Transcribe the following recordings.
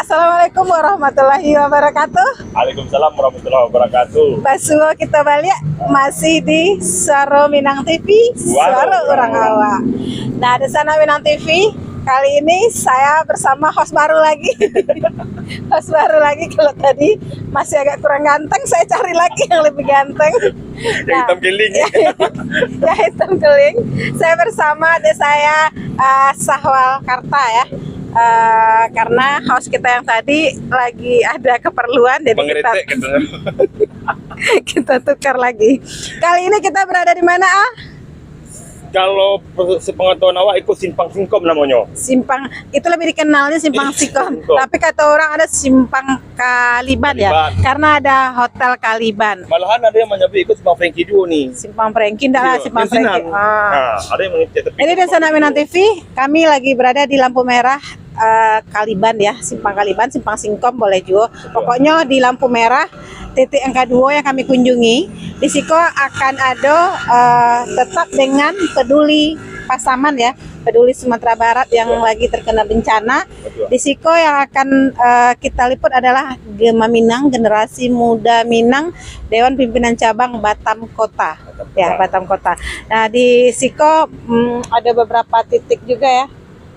Assalamualaikum warahmatullahi wabarakatuh. Waalaikumsalam warahmatullahi wabarakatuh. Basuh kita balik masih di Suara Minang TV, Suara Orang Awa. Nah, di sana Minang TV kali ini saya bersama host baru lagi. Host baru lagi, kalau tadi masih agak kurang ganteng, saya cari lagi yang lebih ganteng. Yang hitam keling. Ya, hitam keling. Saya bersama adik saya Sahwal Karta ya. Karena host kita yang tadi lagi ada keperluan, jadi kita tukar lagi. Kali ini kita berada di mana, Kalau sepengetahuan awak itu Simpang Singkom namanya. Simpang, itu lebih dikenalnya Simpang Singkom. Tapi kata orang ada Simpang Kaliban ya, karena ada Hotel Kaliban. Malahan ada yang menyebut ikut Simpang Franky dulu nih. Simpang Franky, enggak lah Simpang Franky. Nah, ada yang mengecek. Jadi di sana Minang TV, kami lagi berada di lampu merah Kaliban ya, Simpang Kaliban, Simpang Singkom boleh juga. Pokoknya di lampu merah titik yang kedua yang kami kunjungi. Di situ akan ada tetap dengan peduli Pasaman ya, peduli Sumatera Barat yang lagi terkena bencana. Di situ yang akan kita liput adalah Gema Minang, generasi muda Minang, Dewan Pimpinan Cabang Batam Kota. Ya, Batam Kota. Nah, di situ ada beberapa titik juga ya.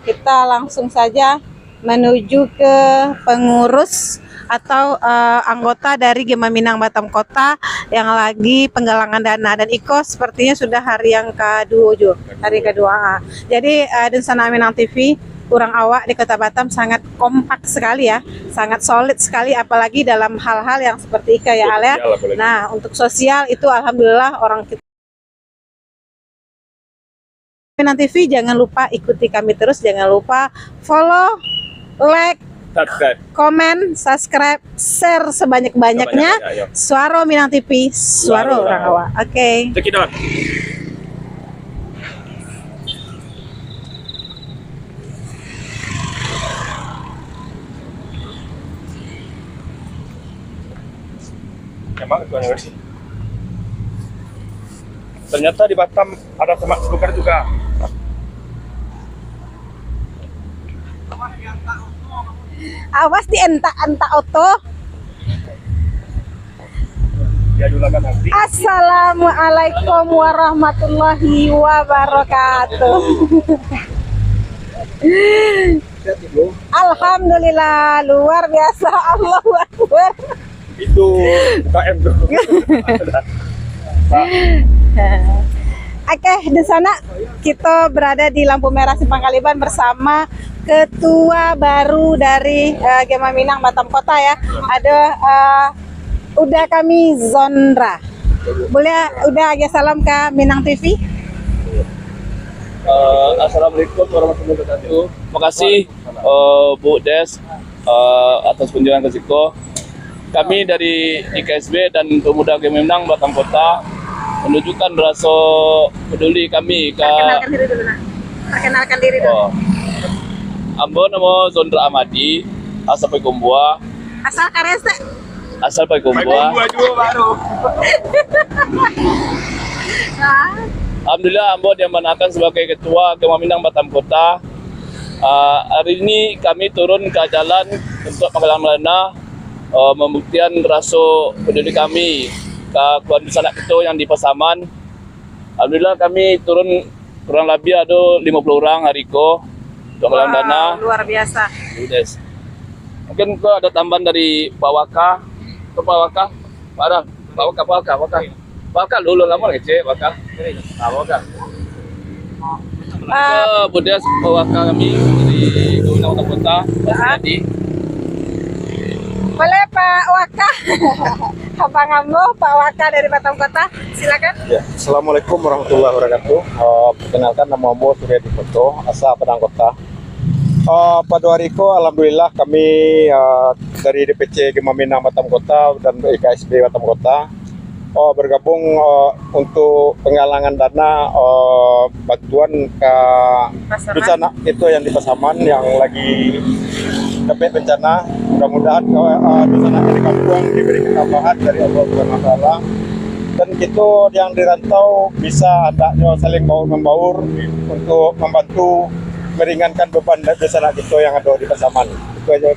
Kita langsung saja menuju ke pengurus atau anggota dari Gema Minang Batam Kota yang lagi penggalangan dana, dan Iko sepertinya sudah hari yang kedua juga, hari kedua. Jadi dan sana Minang TV Orang Awak di Kota Batam sangat kompak sekali ya, sangat solid sekali, apalagi dalam hal-hal yang seperti Ika ya Al ya. Nah, untuk sosial itu alhamdulillah orang kita. Minang TV, jangan lupa ikuti kami terus, jangan lupa follow, like, komen, subscribe, share sebanyak-banyaknya. Suara Minang TV, Suara Orang Awak. Oke. Cekidot. Emang itu sih. Ternyata di Batam ada semak belukar juga. Awas di entak-entak oto. Ya dulu kan nanti. Assalamualaikum warahmatullahi wabarakatuh. Alhamdulillah, luar biasa. Allahu Akbar. Itu KM tuh. Oke, di sana kita berada di lampu merah Simpang Kaliban bersama ketua baru dari Gema Minang Batam Kota ya. Ada udah kami Zondra. Boleh udah agak salam ke Minang TV. Assalamualaikum warahmatullahi wabarakatuh. Terima kasih Bu Des atas kunjungan ke Siko. Kami dari IKSB dan Pemuda Gema Minang Batam Kota menunjukkan rasa peduli kami ke. Perkenalkan diri dulu nak. Perkenalkan diri dulu. Ambo nama Zondra Amadi, asal Paikumbua. Asal Karese. Asal Paikumbua. Alhamdulillah Ambo diamanahkan sebagai ketua Gema Minang Batam Kota. Hari ini kami turun ke jalan untuk penggalangan dana, membuktikan rasa peduli kami ke keluarga sanak kita yang di Pasaman. Alhamdulillah kami turun kurang lebih ada 50 orang hari ko untuk menggalang dana. Luar biasa. Yes. Mungkin kok ada tambahan dari Pak Waka. Pak Waka, Pak Waka dulu lama ngecek Waka. Pak Waka. Budes Pak Waka kami dari Gubernur Kota Kota, Pak Sadi. Boleh Pak Waka. Abang Ambo, Pak Waka dari Batam Kota, silakan. Ya, Assalamualaikum warahmatullahi wabarakatuh. Perkenalkan, nama Ambo Surya Dikoto, asal Padang Kota. Pada hari itu, alhamdulillah kami dari DPC Gema Minang Batam Kota dan IKSB Batam Kota bergabung untuk penggalangan dana bantuan ke bencana itu yang di Pasaman yang lagi dapat bencana. Mudah-mudahan bencana di kampung diberi ketabahan dari Allah Subhanahu wa Ta'ala, dan itu yang dirantau bisa adanya saling baur-membaur untuk membantu meringankan beban bencana itu yang ada di Pasaman. Itu aja.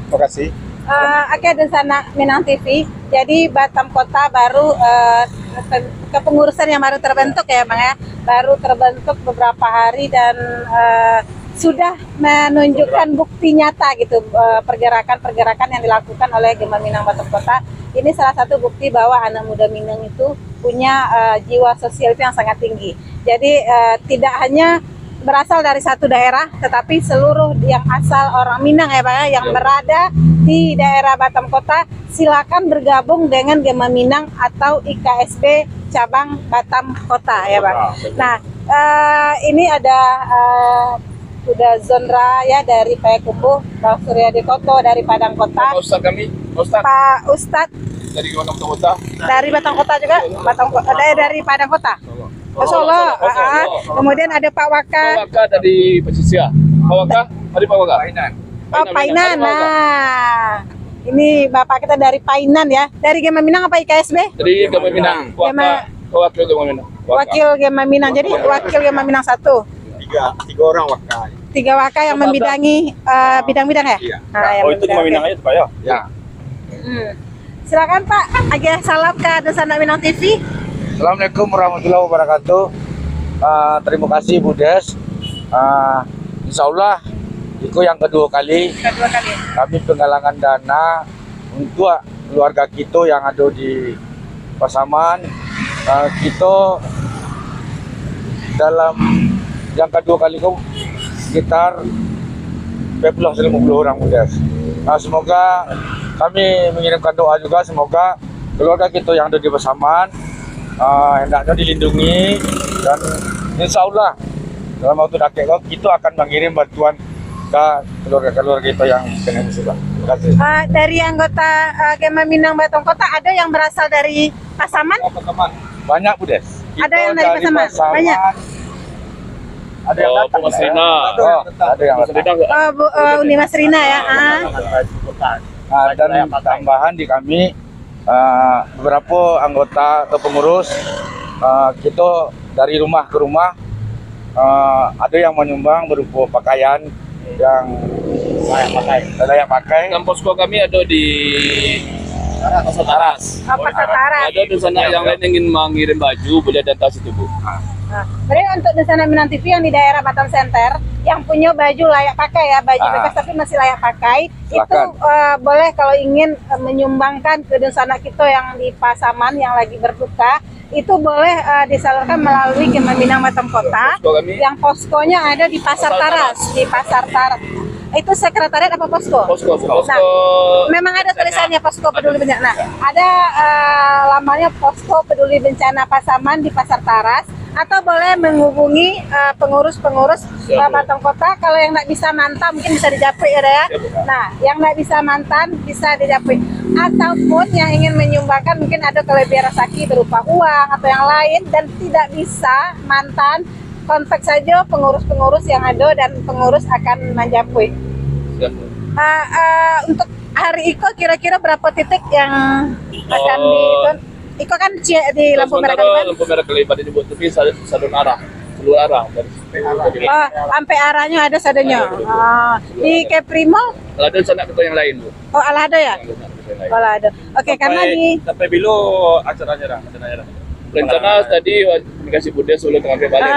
Terima kasih. Oke, dan sana Minang TV. Jadi Batam Kota baru kepengurusan yang baru terbentuk ya Bang ya. Baru terbentuk beberapa hari dan sudah menunjukkan bukti nyata gitu pergerakan-pergerakan yang dilakukan oleh Gema Minang Batam Kota. Ini salah satu bukti bahwa anak muda Minang itu punya jiwa sosial itu yang sangat tinggi. Jadi tidak hanya berasal dari satu daerah, tetapi seluruh yang asal orang Minang ya Pak ya, yang berada di daerah Batam Kota, silakan bergabung dengan Gema Minang atau IKSB cabang Batam Kota ya Pak. Nah, ini ada udah Zondra ya dari Payakumbuh, Bang Suryadi Koto dari Padang Kota, Pak Ustadz kami, Pak Ustadz dari Batam Kota. dari Batam Kota juga, dari Padang Kota. Solo. Kemudian ada Pak Waka. Pak Waka dari Pesisir. Pak Waka, dari Pak Waka. Oh, Painan. Nah, ini Bapak kita dari Painan ya. Dari Gema Minang apa IKSB? Dari Gema Minang. Waka, wakil Gema Minang. Wakil Gema Minang. Jadi wakil Gema Minang 1. Tiga orang wakai. 3 Waka yang membidangi bidang-bidang ya? Iya. Nah, yang Oh itu Gema Minang aja Pak ya? Ya. Silakan Pak, agak salam ke Desana Minang TV. Assalamualaikum warahmatullahi wabarakatuh. Terima kasih Bu Des. Insya Allah itu yang kedua kali kami penggalangan dana untuk keluarga kita yang ada di Pasaman. Kita dalam yang kedua kali itu sekitar 50 orang Bu Des. Semoga kami mengirimkan doa juga, semoga keluarga kita yang ada di Pasaman hendaknya dilindungi, dan insya Allah dalam waktu dekat kita akan mengirim bantuan ke keluarga-keluarga kita yang kena musibah. Terima kasih. Dari anggota Gema Minang Batam Kota ada yang berasal dari Pasaman? Banyak Bu Des. Ada yang dari Pasaman? Banyak. Ada yang datang. Mas Rina. Ada yang Mas datang. Rina enggak? Bu Uni Mas Rina ya. Dan tambahan di kami beberapa anggota atau pengurus kita dari rumah ke rumah ada yang menyumbang berupa pakaian yang layak pakai. Dan posko kami ada di Pasar Taras. Pasar Taras. Ada di sana yang lain ingin mengirim baju, boleh datang situ Bu. Berarti untuk Desana Minang TV yang di daerah Batam Center yang punya baju layak pakai ya, baju bekas tapi masih layak pakai, Silakan. itu boleh kalau ingin menyumbangkan ke Desana kita yang di Pasaman yang lagi berduka, itu boleh disalurkan melalui Gema Minang Batam Kota. Posko kami. Yang poskonya ada di Pasar Taras, di Pasar Taras. Itu sekretariat apa posko? Posko. Nah, memang ada tulisannya Posko Peduli Bencana. Nah, ada lamanya Posko Peduli Bencana Pasaman di Pasar Taras, atau boleh menghubungi pengurus-pengurus Batam Kota. Kalau yang nggak bisa mantan mungkin bisa dijapri ya. Nah, yang nggak bisa mantan bisa dijapri. Ataupun yang ingin menyumbangkan mungkin ada kelebihan rezeki berupa uang atau yang lain dan tidak bisa mantan, kontak saja pengurus-pengurus yang ada dan pengurus akan menjapri. Untuk hari Iko kira-kira berapa titik yang akan Iko kan di lampu merah Kaliban? Lampu merah Kaliban ini Bu, tapi satu arah, seluruh arah dari sampai arahnya ada sadanya. Di Keprimo? Ada sana ke yang lain Bu. Oh, Alado ya? Alado. Oke, karena di sampai bilo acaranya dah. Rencana tadi dikasih Budes sebelum sampai balik.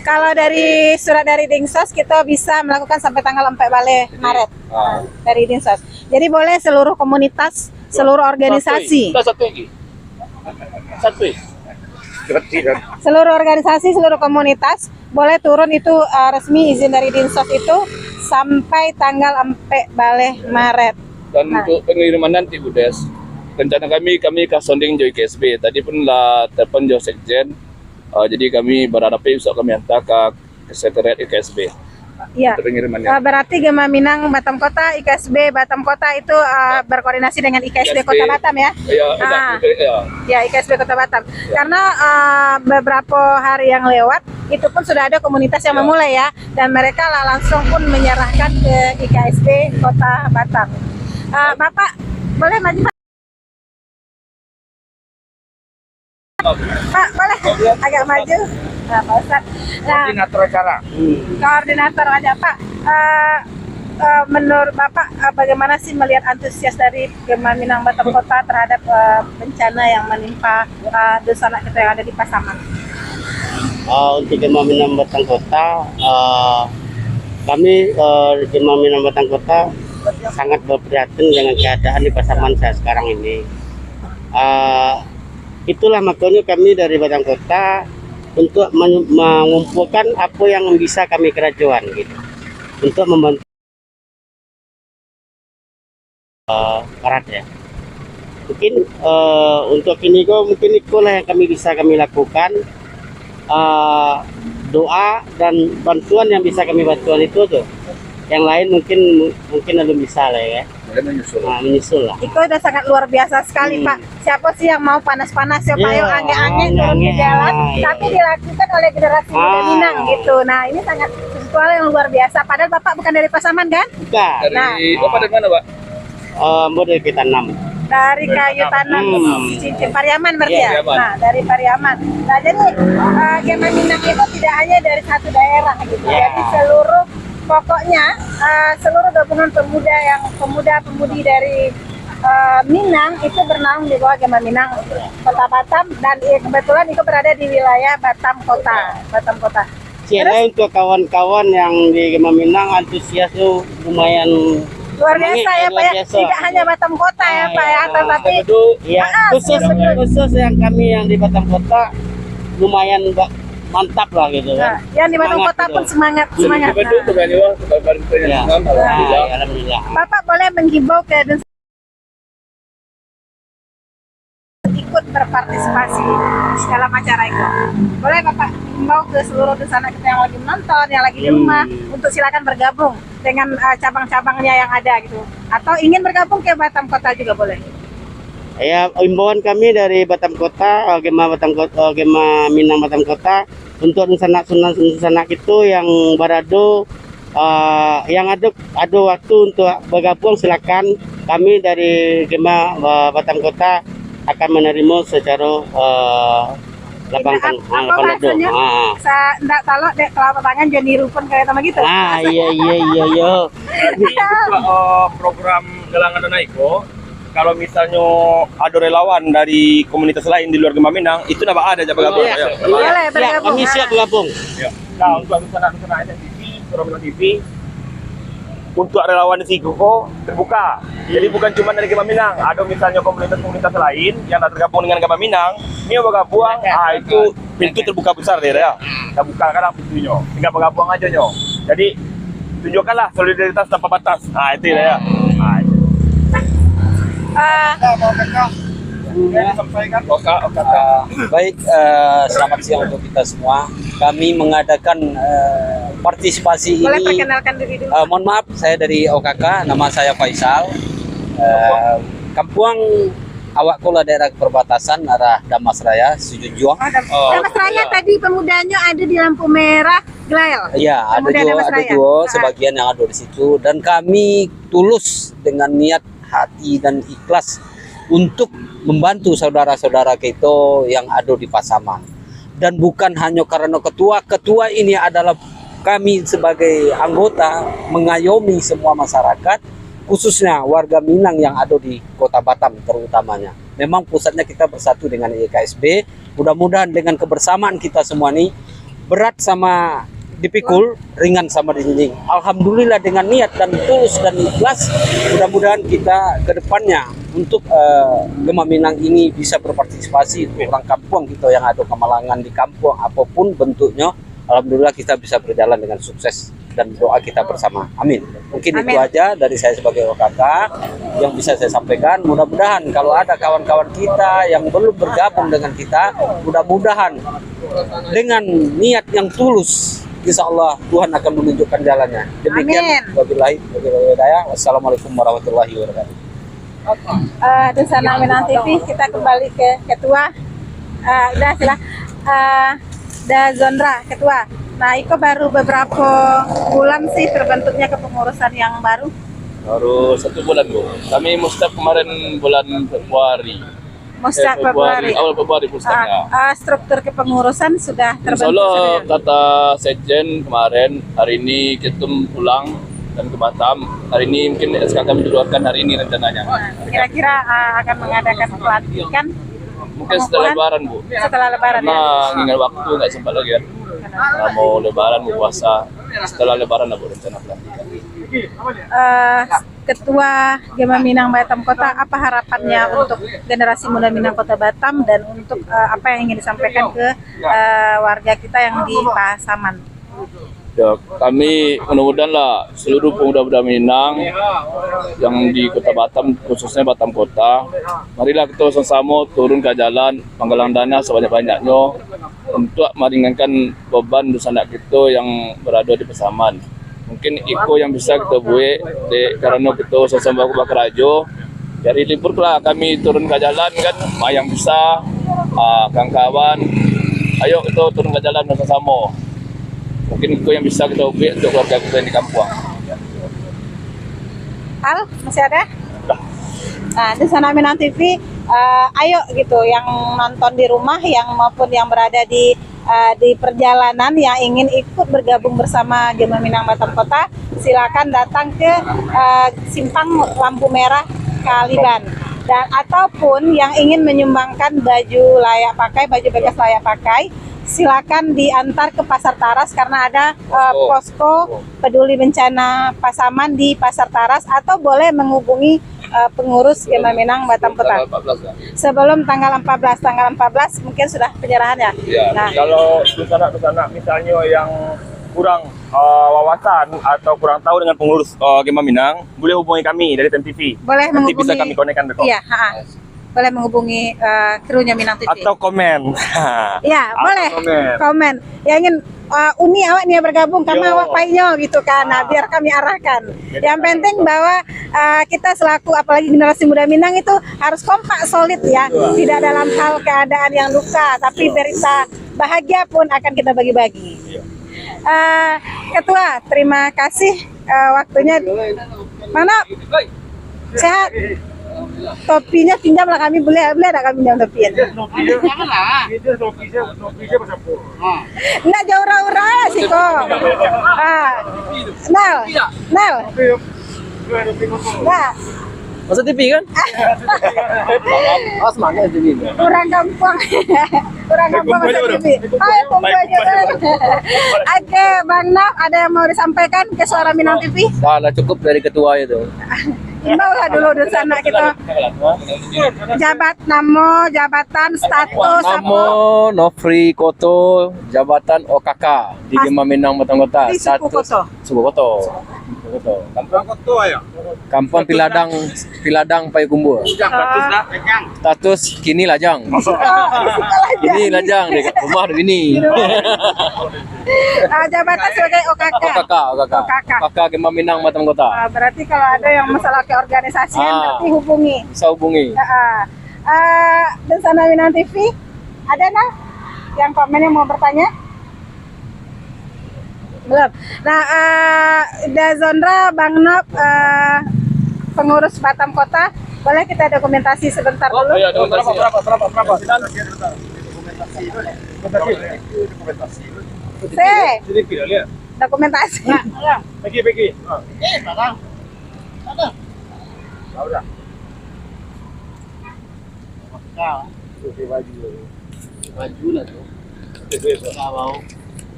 Kalau dari surat dari Dinsos kita bisa melakukan sampai tanggal 4 balik Maret. Dari Dinsos. Jadi boleh seluruh komunitas, seluruh organisasi. Satu lagi. Seluruh organisasi, seluruh komunitas boleh turun itu resmi izin dari Dinsos itu sampai tanggal 4 balik Maret. Dan untuk pengiriman nanti Budes, rencana kami kasonding Joy KSB. Tadi pun lah telepon Jo Sekjen. Jadi kami berharap bisa kami hantar ke sekretariat IKSB. Iya. Untuk pengirimannya. Berarti Gema Minang Batam Kota, IKSB Batam Kota itu berkoordinasi dengan IKSB Kota Batam ya? Ya, IKSB Kota Batam. Karena beberapa hari yang lewat itu pun sudah ada komunitas yang memulai ya, dan mereka langsung pun menyerahkan ke IKSB Kota Batam. Bapak boleh maju Pak, boleh agak maju. Nah, Pak Ustadz. Nah, Koordinator acara. koordinator aja Pak. menurut Bapak bagaimana sih melihat antusias dari Gema Minang Batam Kota terhadap bencana yang menimpa dusun anak kita yang ada di Pasaman? Untuk Gema Minang Batam Kota, kami Gema Minang Batam Kota sangat berprihatin dengan keadaan di Pasaman saya sekarang ini. Itulah makanya kami dari Batam Kota untuk mengumpulkan apa yang bisa kami kerajuan gitu, untuk membantu barat ya. Mungkin untuk ini kok mungkin itulah yang kami lakukan. Doa dan bantuan yang bisa kami bantuan itu tuh, yang lain mungkin belum bisa lah ya. Menyusul lah. Itu udah sangat luar biasa sekali Pak. Siapa sih yang mau panas-panas ya Pak, Iya, yang ange-ange turun ke ange-ange, jalan, iya. tapi dilakukan oleh generasi muda Minang gitu. Nah ini sangat sesuatu yang luar biasa. Padahal Bapak bukan dari Pasaman kan? Bukan. Dari Bapak dari mana, Pak? Model kita 6. Dari kayu tanam cincin Pariaman berarti Iya, ya? Pariaman. Nah dari Pariaman. Nah jadi Gema Minang itu tidak hanya dari satu daerah gitu. Iya. Jadi pokoknya seluruh gabungan pemuda-pemudi dari Minang itu bernaung di bawah Gema Minang Kota Batam, dan kebetulan itu berada di wilayah Batam Kota. Cila untuk kawan-kawan yang di Gema Minang antusias tuh lumayan Luar biasa ya Pak ya. biasa. Tidak hanya Batam Kota ya Pak ya, tapi Ya, khusus yang kami yang di Batam Kota lumayan mantap lah gitu nah, kan. yang di Batam Semangat Kota gitu. pun semangat. Dibantu Nah. dengan Iwa, Ya, alhamdulillah. alhamdulillah. Bapak boleh menghimbau ke dusun ikut berpartisipasi dalam acara itu. Boleh Bapak himbau ke seluruh dusun anak kita yang lagi menonton, yang lagi di rumah, untuk silakan bergabung dengan cabang-cabangnya yang ada gitu. Atau ingin bergabung ke Batam Kota juga boleh. Ya, imbauan kami dari Batam Kota, Gema Minang Batam Kota, untuk sanak itu yang berado, yang ada waktu untuk bergabung, silakan. Kami dari Gema Batam Kota akan menerima secara lapang bahasanya? Ndak talok dek telapak tangan jadi rupun kayak sama gitu. Iya. Program Galangan Dana Iko, kalau misalnya ada relawan dari komunitas lain di luar Gema Minang, itu napa ada jaga gabung. Iya. Boleh Ya, bergabung. kami siap bergabung. Nah, untuk sana TV, Surabaya TV, untuk relawan di Siko terbuka. Jadi bukan cuma dari Gema Minang, ada misalnya komunitas-komunitas lain yang tak tergabung dengan Gema Minang, ini bergabung, itu pintu terbuka besar ya. Kita buka kadang pintunya, tinggal bergabung aja nyo. Jadi tunjukkanlah solidaritas tanpa batas. Nah itu ya. Nah, itu. Baik, selamat siang untuk kita semua. Kami mengadakan partisipasi Boleh ini. perkenalkan diri dulu. Mohon maaf, saya dari OKK, nama saya Faisal. Kampung Awak Kola, daerah perbatasan arah Damasraya, Sujunjuang. Damas Raya tadi pemudanya ada di lampu merah Glael. Ya, ada Pemuda juga, Damas Raya. sebagian yang ada di situ, dan kami tulus dengan niat hati dan ikhlas untuk membantu saudara-saudara kita yang ada di Pasaman. Dan bukan hanya karena ketua ini adalah kami sebagai anggota mengayomi semua masyarakat, khususnya warga Minang yang ada di Kota Batam terutamanya. Memang pusatnya kita bersatu dengan IKSB. Mudah-mudahan dengan kebersamaan kita semua ini, berat sama dipikul, ringan sama dijinjing. Alhamdulillah dengan niat dan tulus dan ikhlas, mudah-mudahan kita ke depannya untuk Gema Minang ini bisa berpartisipasi untuk orang kampung kita yang ada kemalangan di kampung apapun bentuknya. Alhamdulillah kita bisa berjalan dengan sukses, dan doa kita bersama. Amin. Mungkin Amin. itu aja dari saya sebagai OKK yang bisa saya sampaikan. Mudah-mudahan kalau ada kawan-kawan kita yang belum bergabung dengan kita, mudah-mudahan dengan niat yang tulus, insya Allah Tuhan akan menunjukkan jalannya. Demikian. Amin. Wabillahi hidayah. Wassalamualaikum warahmatullahi wabarakatuh. Dusun Anak Minang TV, kita kembali ke ketua. Zondra ketua. Nah, Iko baru beberapa bulan sih terbentuknya kepengurusan yang baru. Baru 1 bulan, Bu. Kami mustaf kemarin bulan Februari. Musyak Februari. Awal Februari mustafnya. Struktur kepengurusan sudah Insya terbentuk. Allah sudah. kata Sekjen kemarin, hari ini kita pulang dan ke Batam. Hari ini mungkin SK kami dikeluarkan hari ini rencananya. Kira-kira akan mengadakan pelantikan Mungkin setelah Lebaran, Bu. setelah Lebaran ya? Karena ngingat waktu nggak sempat lagi kan. Nah, mau Lebaran, mau puasa. Setelah Lebaran lah, Bu, rencana pelantikan. Ketua Gema Minang Batam Kota, apa harapannya untuk generasi muda Minang Kota Batam dan untuk apa yang ingin disampaikan ke warga kita yang di Pasaman? Ya, kami mudah-mudahan lah seluruh pemuda-pemuda Minang yang di Kota Batam, khususnya Batam Kota, marilah kita sama-sama turun ke jalan, penggalang dana sebanyak-banyaknya untuk meringankan beban dosa anak kita yang berada di Pasaman. Mungkin iko yang bisa kita buat karena kita sama-sama bakar rajo. Dari libur lah kami turun ke jalan kan, yang bisa kawan-kawan, ayo kita turun ke jalan bersama-sama. Mungkin itu yang bisa kita buat untuk keluarga kita yang di kampung. Al, masih ada? Nah, di sana Minang TV, ayo gitu yang nonton di rumah yang maupun yang berada di perjalanan yang ingin ikut bergabung bersama Gema Minang Batam Kota, silakan datang ke Simpang Lampu Merah Kaliban. Dan ataupun yang ingin menyumbangkan baju layak pakai, baju bekas layak pakai, silakan diantar ke Pasar Taras karena ada posko peduli bencana Pasaman di Pasar Taras, atau boleh menghubungi pengurus Gema Minang Batam Kota. Sebelum tanggal 14 mungkin sudah penyerahan ya. Ya, Nah, kalau dusanak misalnya yang kurang wawasan atau kurang tahu dengan pengurus Gema Minang, boleh hubungi kami dari TV. boleh Nanti menghubungi. bisa kami konekkan ke Iya, boleh menghubungi krunya Minang TV. atau komen. Ya, Atau boleh. Komen. Yang ingin uni awak nih bergabung kami Yo. awak painyo gitu kan. Nah, biar kami arahkan. Yang penting bahwa kita selaku apalagi generasi muda Minang itu harus kompak solid ya. Tidak dalam hal keadaan yang luka, tapi berita bahagia pun akan kita bagi-bagi. Ketua, terima kasih waktunya. Mana? Sehat. Topinya pinjamlah kami, boleh ada kami pinjam topinya. Enggak jauh ura sih kok. Nel. Nah, Masa TV kan? Semangat TV. orang kampung. Orang kampung masa TV. Hai, kumpul aja. Oke, Bang Naf, ada yang mau disampaikan ke Suara Minang TV? Lah cukup dari ketua itu. Imbau lah dulu di sana kita. Jabatan, status, Namo Nofri Koto, jabatan OKK di Gema Minang Batam Kota. Di Suku Koto. Suku Koto. Kampung Piladang Payakumbuh. Status kini lajang. Kini lajang di rumah di sini. Jabatan sebagai OKK. OKK Gema Minang Batam Kota. Berarti kalau ada yang masalah keorganisasian berarti hubungi. Bisa hubungi. Dan sana Minang TV, ada nah yang komen yang mau bertanya? Belum. Nah, Dazondra, Bang Nop, pengurus Batam Kota, boleh kita dokumentasi sebentar dulu? Oh iya, dokumentasi. Berapa? Dokumentasi. Bagi.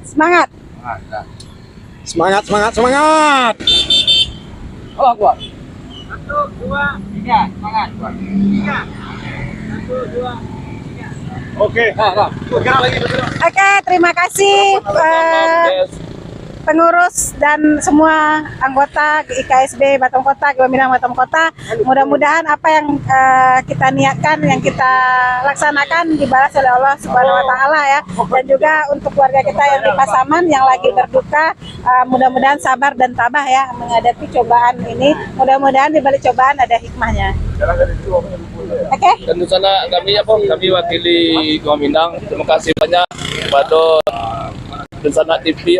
Semangat. Semangat. Oh, kuat. 1, 2, 3, semangat. 3. 1, 2, 3. Oke. Oke, terima kasih pengurus dan semua anggota IKSB Batam Kota, Gema Minang Batam Kota. Mudah-mudahan apa yang kita niatkan, yang kita laksanakan dibalas oleh Allah Subhanahu wa taala ya. Dan juga untuk keluarga kita yang di Pasaman yang lagi berduka, mudah-mudahan sabar dan tabah ya menghadapi cobaan ini. Mudah-mudahan di balik cobaan ada hikmahnya. Oke. Dan di sana kami wakili Gema Minang. Terima kasih banyak kepada Suara TV,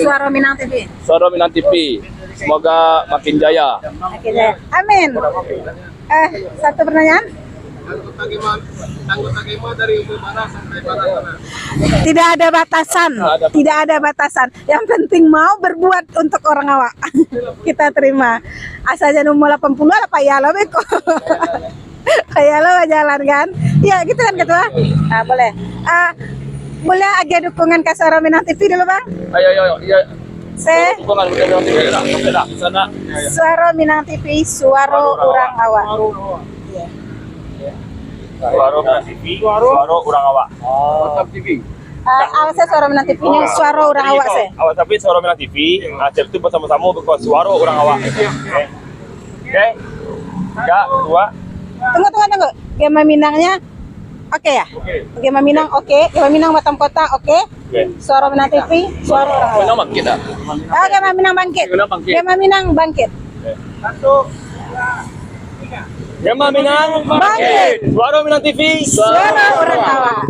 Suara Minang TV. Suara Minang TV. Semoga makin jaya. Akhirnya. Amin. Satu pertanyaan. Tidak ada batasan, tidak ada batasan. Yang penting mau berbuat untuk orang awak. Kita terima. Asalnya nomor 80 apa ya lo beko. Kayak lo jalan kan? Ya gitu kan ketua. Nah, boleh. Boleh agak dukungan ke Suara Minang TV dulu bang? Ayo. Dukungan sana. Suara Minang TV, suara orang awak. Suara Minang TV, suara orang awak. Saya Suara Minang TV nya suara orang awak saya. Awak tapi Suara Minang TV, cek itu bersama-sama berkuat suara orang awak. Oke. 3, 2. Tunggu. Gema Minangnya oke ya? Gema Minang oke. Gema Minang Batam Kota oke. Suara Minang TV, suara orang awak. Minang bangkit dah. Gema Minang bangkit. Gema Minang bangkit. Gema Minang Bangkit. Suara Minang TV, Suara orang awak.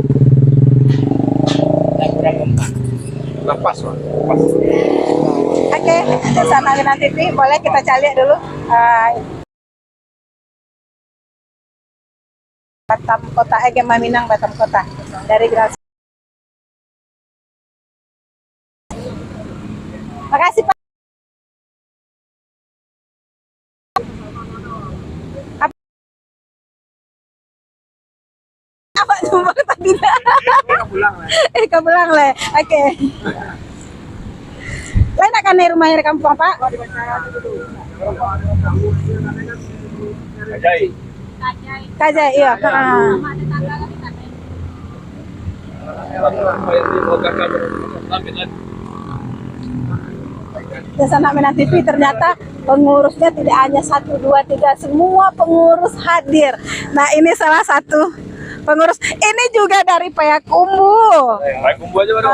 Oke, Suara Minang TV boleh kita cari dulu. Batam Kota, Gema Minang Batam Kota dari Generasi. Makasih Pak. Apa sumpah tadi? Kepulang le. Oke. Lain akan di rumahnya di kampung Pak? Kajai, iya. Di Sana Minang TV ternyata pengurusnya tidak hanya 1, 2, 3, semua pengurus hadir. Nah ini salah satu pengurus. Ini juga dari Payakumbuh. Payakumbuh aja baru.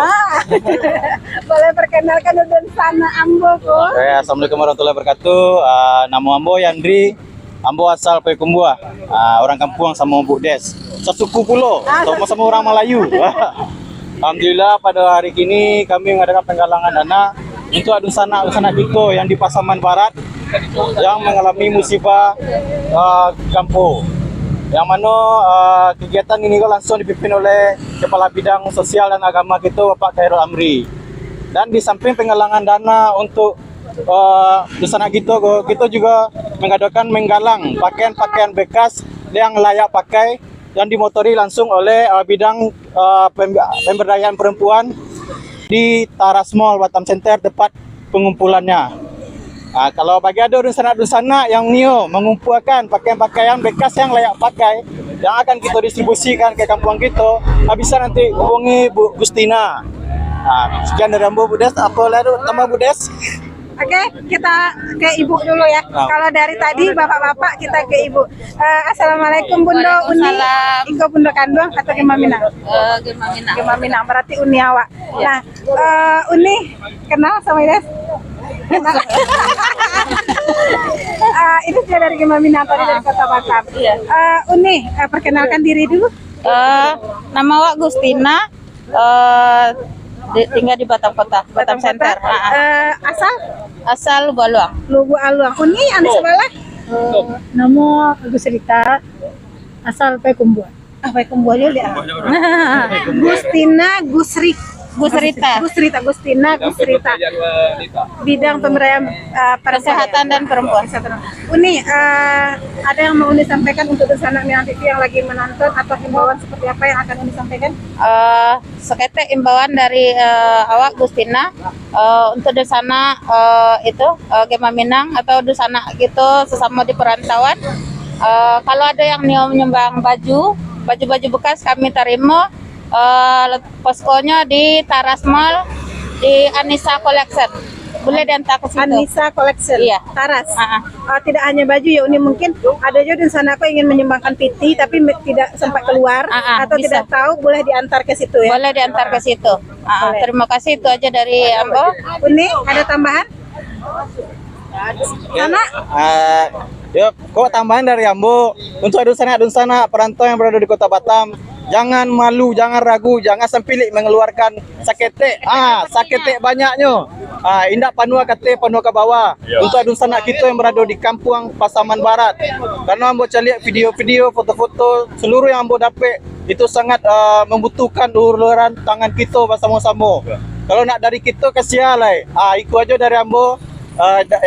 Boleh perkenalkan dulu Sana Ambo kok. Assalamualaikum warahmatullahi wabarakatuh. Nama Ambo Yandri. Ambo asal Payakumbuh. Orang kampung sama Bu Des. Sesuku pulau, sama-sama orang Melayu. Alhamdulillah pada hari ini kami mengadakan penggalangan dana untuk adun sanak kita yang di Pasaman Barat yang mengalami musibah kampung. Yang mana kegiatan ini langsung dipimpin oleh Kepala Bidang Sosial dan Agama kita Bapak Khairul Amri. Dan di samping penggalangan dana untuk dusana kita juga menggalang pakaian-pakaian bekas yang layak pakai yang dimotori langsung oleh bidang pemberdayaan perempuan di Taras Mall Batam Center tempat pengumpulannya. Kalau bagi ada dusana yang nio mengumpulkan pakaian-pakaian bekas yang layak pakai yang akan kita distribusikan ke kampung kita, bisa nanti hubungi Bu Gustina. Sekian dari Ambo Bu Des, apa lalu tambah Bu Des? Oke, kita ke Ibu dulu ya. Kalau dari tadi Bapak-bapak kita ke Ibu. Assalamualaikum Bunda Uni. Iko Bunda Kandung atau Gema Minang? Gema Minang. Gema Minang berarti Uni awak. Nah, Uni kenal sama Ines? Ini dia dari Gema Minang tadi dari Kota Batam. Uni, perkenalkan diri dulu. Nama awak Gustina. Tinggal di Batam Kota, Batam Center. Asal Lubu Aluang. Lubu Aluang. Uni anu sebelah? Nama Agus Rita, asal Payakumbuh. Payakumbuh aja dia. Gustina Gusrita. Bidang pemberdayaan Kesehatan dan perempuan. Uni, ada yang mau Uni sampaikan untuk Dusana Minang TV yang lagi menonton atau himbauan seperti apa yang akan Uni sampaikan? Sekete imbauan dari awak Gustina untuk Dusana Gema Minang atau Dusana gitu sesama di perantauan. Kalau ada yang menyumbang baju bekas kami terima. Poskonya di Taras Mall di Anissa Collection. Boleh diantar ke situ. Anissa Collection. Iya. Taras. Tidak hanya baju ya Uni, mungkin ada juga di sana aku ingin menyumbangkan PT tapi tidak sempat keluar atau bisa. tidak tahu, boleh diantar ke situ ya. Boleh diantar ke situ. Terima kasih, itu aja dari Ambo. Uni, ada tambahan? Sana? Kok tambahan dari Ambo untuk adun sana perantau yang berada di Kota Batam. Jangan malu, jangan ragu, jangan sempilik mengeluarkan saketek. Saketek banyaknya. Indak panua kate, panua ke bawah. Untuk adun sanak kita yang berada di kampung Pasaman Barat. Karena ambo lihat video-video, foto-foto, seluruh yang ambo dapat itu sangat membutuhkan uluran tangan kita bersama-sama. Kalau nak dari kita kasihan lah. Ikut aja dari ambo.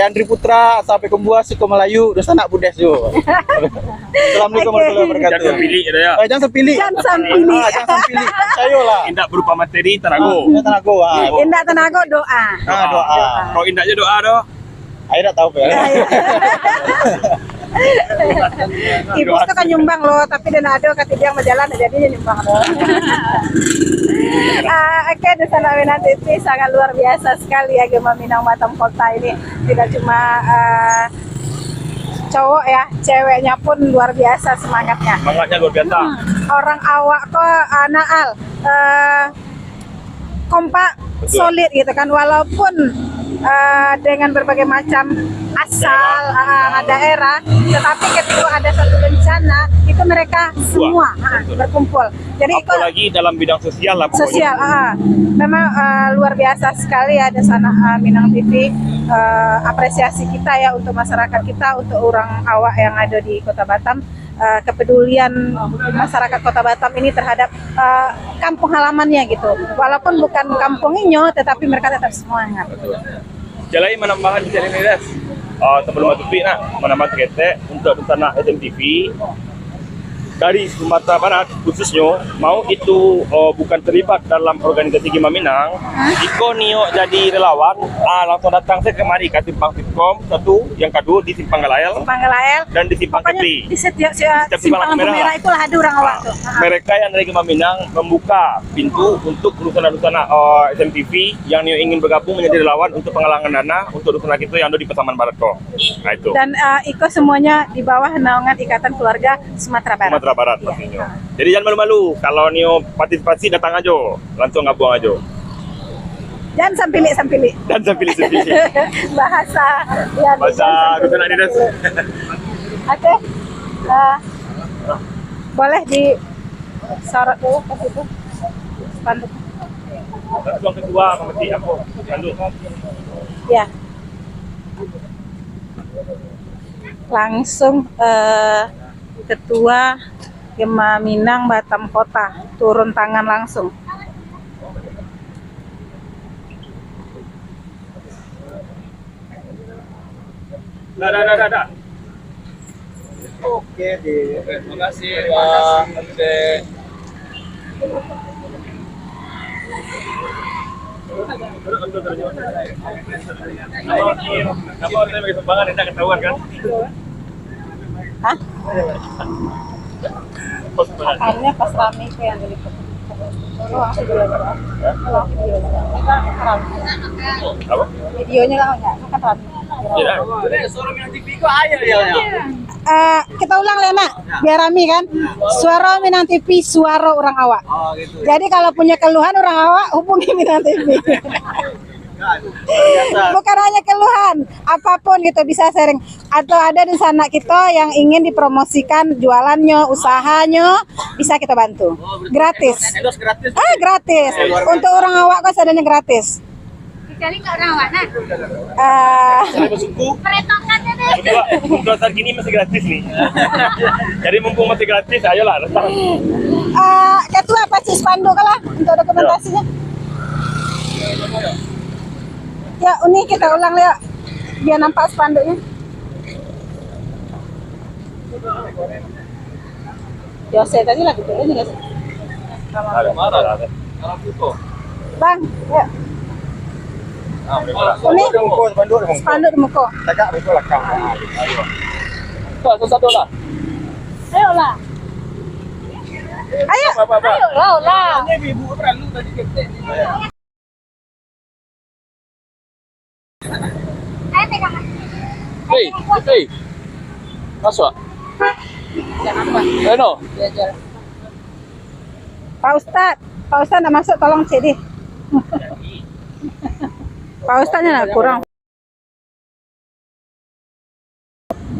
Andri Putra sampai Kumbua suku Melayu dan sanak Budes jo. Assalamualaikum warahmatullahi wabarakatuh. Jangan pilih ya. Jangan sepilih. Jangan pilih. Jangan pilih. Percayalah. Indak berupa materi tenago. Tenaga. Indah tenaga doa. Doa. Kalau indaknya doa doh. Ayo tak tahu ya. Ibu itu kan nyumbang loh, tapi dan ada kata dia berjalan jadinya nyumbang loh. Oke, Dusana Minang TV sangat luar biasa sekali agama Minang Batam Kota ini. Tidak cuma cowok ya, ceweknya pun luar biasa semangatnya. Semangatnya luar biasa. Orang awak kok naal kompak, solid gitu kan, walaupun dengan berbagai macam asal daerah, tetapi ketika ada satu bencana itu mereka semua berkumpul. Jadi apalagi dalam bidang sosial lah pokoknya. Sosial, memang luar biasa sekali ya Dusana Minang TV. Apresiasi kita ya untuk masyarakat kita, untuk orang awak yang ada di Kota Batam. Kepedulian masyarakat Kota Batam ini terhadap kampung halamannya gitu. Walaupun bukan kampungnya, tetapi mereka tetap semangat. Jalai menambahan di channel ini, Des. Sebelum matupi nak menambah ketek untuk Dusana SMTV dari Sumatera Barat khususnya mau itu bukan terlibat dalam organisasi Gema Minang, Iko Nio jadi relawan, langsung datang saya kemari ke Simpang Sitkom satu, yang kedua di Simpang Galael, dan di Simpang Kepri. Di setiap Simpang Lampu Merah itulah ada orang awak tuh. Mereka yang dari Gema Minang membuka pintu untuk Dusana SMTV yang Nio ingin bergabung menjadi relawan untuk penggalangan dana untuk Dusana kita yang ada di Pasaman Barat kok. Nah itu. Dan Iko semuanya di bawah naungan Ikatan Keluarga Sumatera Barat. Sumatera Barat pastinya. Jadi jangan malu-malu, kalau Nio partisipasi datang aja, langsung ngabung aja. Jangan sampili. Dan sampili. Bahasa ya, bahasa Dusana ini, Des. Oke. Boleh di sorot dulu ke situ. Spanduk. Yang kedua komisi aku spanduk. Ya. Langsung Ketua Gema Minang Batam Kota turun tangan langsung. Dah. Oke, Terima kasih Pak. Kamu harus bagi sumbangan, tidak ketahuan kan? Hah? Akhirnya pas rame itu yang diliput. Apa? Videonya kan rame. Kita ulang Lena, biar rame kan. Suara Minang TV, suara orang awak. Jadi kalau punya keluhan orang awak, hubungi Minang TV. Bukan hanya keluhan, apapun gitu bisa sharing. Atau ada di sana kita yang ingin dipromosikan jualannya, usahanya, bisa kita bantu. Gratis. Gratis. Untuk orang awak kok adanya gratis. Jadi nggak orang awak nah. Saya bersuku. Peretokannya deh. Untuk saat ini masih gratis nih. Jadi mumpung masih gratis, ayolah datang. Ketua pasti spanduk lah untuk dokumentasinya. Ya, ini kita ulang ya, biar nampak spanduknya. Yose tadi lagi tuh ini guys. Bang, ya. Ini spanduk di muka. Satu lah. Ayo lah. Ayo lah. Hei. Masuk. Eno. Pak Ustadz nak masuk tolong cek deh. Pak Ustadznya nak kurang.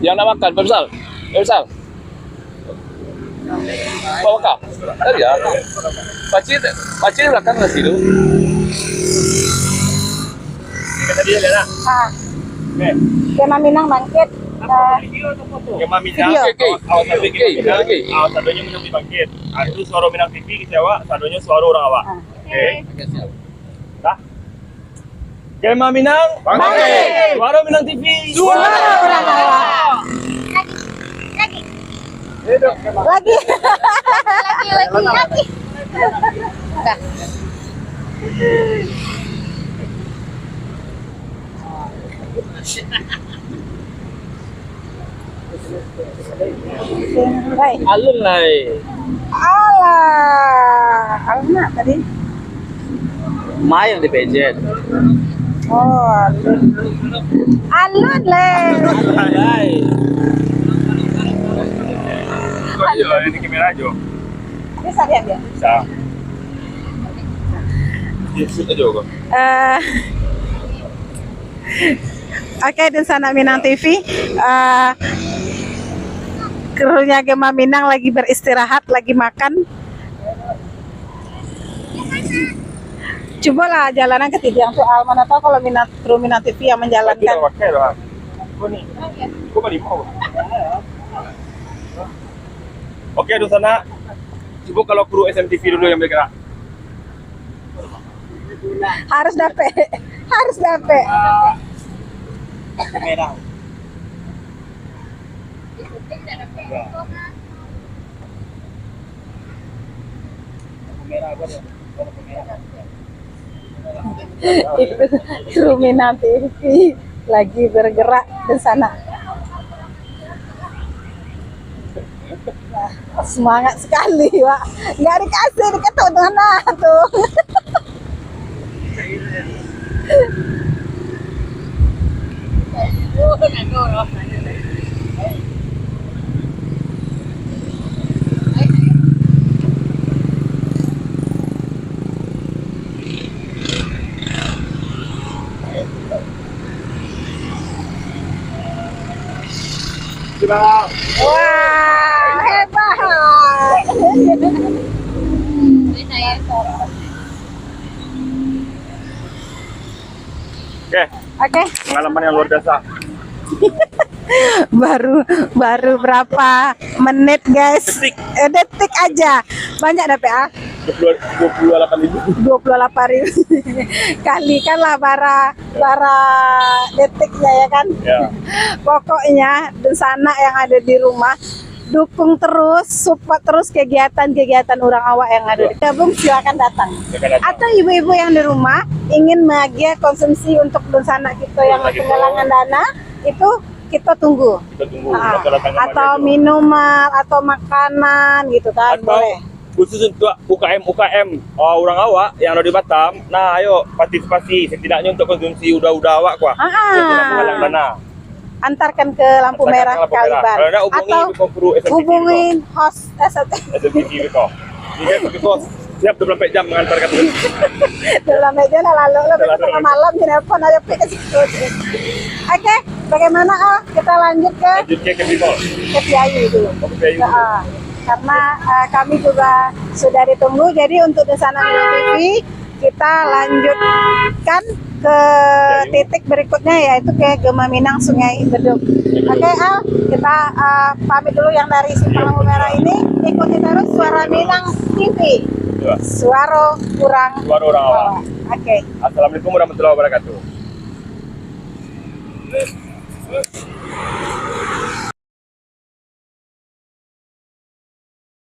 Yang nak makan, Pemsal. Bawa kah? Tadi ya. Paci belakang nasi itu. Kita dia lihat. Ah, Oke. Gema Minang bangkit. Gema Minang. Video. Awas satu Gema Minang. Oke. Awas satunya Minang dibangkit. Itu suara Minang TV kecewa, satunya suara orang awak. Oke. Dah. Gema Minang bangkit. Suara Minang TV. Suara orang awak. Lagi. Lagi. Baik. Alun lah. Alah, alamak tadi. Mayang di pejet. Oh, alun le. Kau aja ini kamera aja. Bisa lihat ya. Bisa. Dia shoot aja kok. Oke, dan sana Minang TV. Krunya Gema Minang lagi beristirahat, lagi makan. Cobalah jalanan ketidian soal mana tahu kalau kru Minang TV yang menjalankan. Pakai lah. Kau ni. Kau balik mau. Oke, di sana. Coba kalau kru SMTV dulu yang bergerak. Harus dapet. Harus dapet. Merah. Kru Minang TV lagi bergerak di sana. Semangat sekali, Pak. Nggak dikasih, dikata mana tuh. Wah, hebat. Oke. Pengalaman yang luar biasa. baru berapa menit, guys? Detik aja. Banyak dapat ah. 28.000. 28.000 kalikanlah bara detiknya ya kan. Ya. Pokoknya di sana yang ada di rumah dukung terus, support terus kegiatan-kegiatan orang awak yang ada di gabung, silakan datang. Atau ibu-ibu yang di rumah ingin bahagia konsumsi untuk di sana kita yang penggalangan dana itu kita tunggu. Atau minuman atau makanan gitu kan, atau boleh. Khusus untuk UKM orang awak yang ada di Batam, nah ayo partisipasi setidaknya untuk konsumsi udah awak kuah. Menggalang dana. Antarkan ke lampu merah Kaliban atau hubungin host SMTV itu. Jadi kita siap 24 jam mengantarkan. 24 jam lalu tengah malam di telepon aja ke situ. Oke, bagaimana kita lanjut ke Piayu dulu. Karena kami juga sudah ditunggu, jadi untuk di sana TV kita lanjutkan ke titik berikutnya yaitu ke Gema Minang Sungai Beduk. Oke, Al, kita pamit dulu yang dari Simpang Lampu Merah ini, ikuti terus Suara Minang TV. Suara orang awak. Oke. Assalamualaikum warahmatullahi wabarakatuh.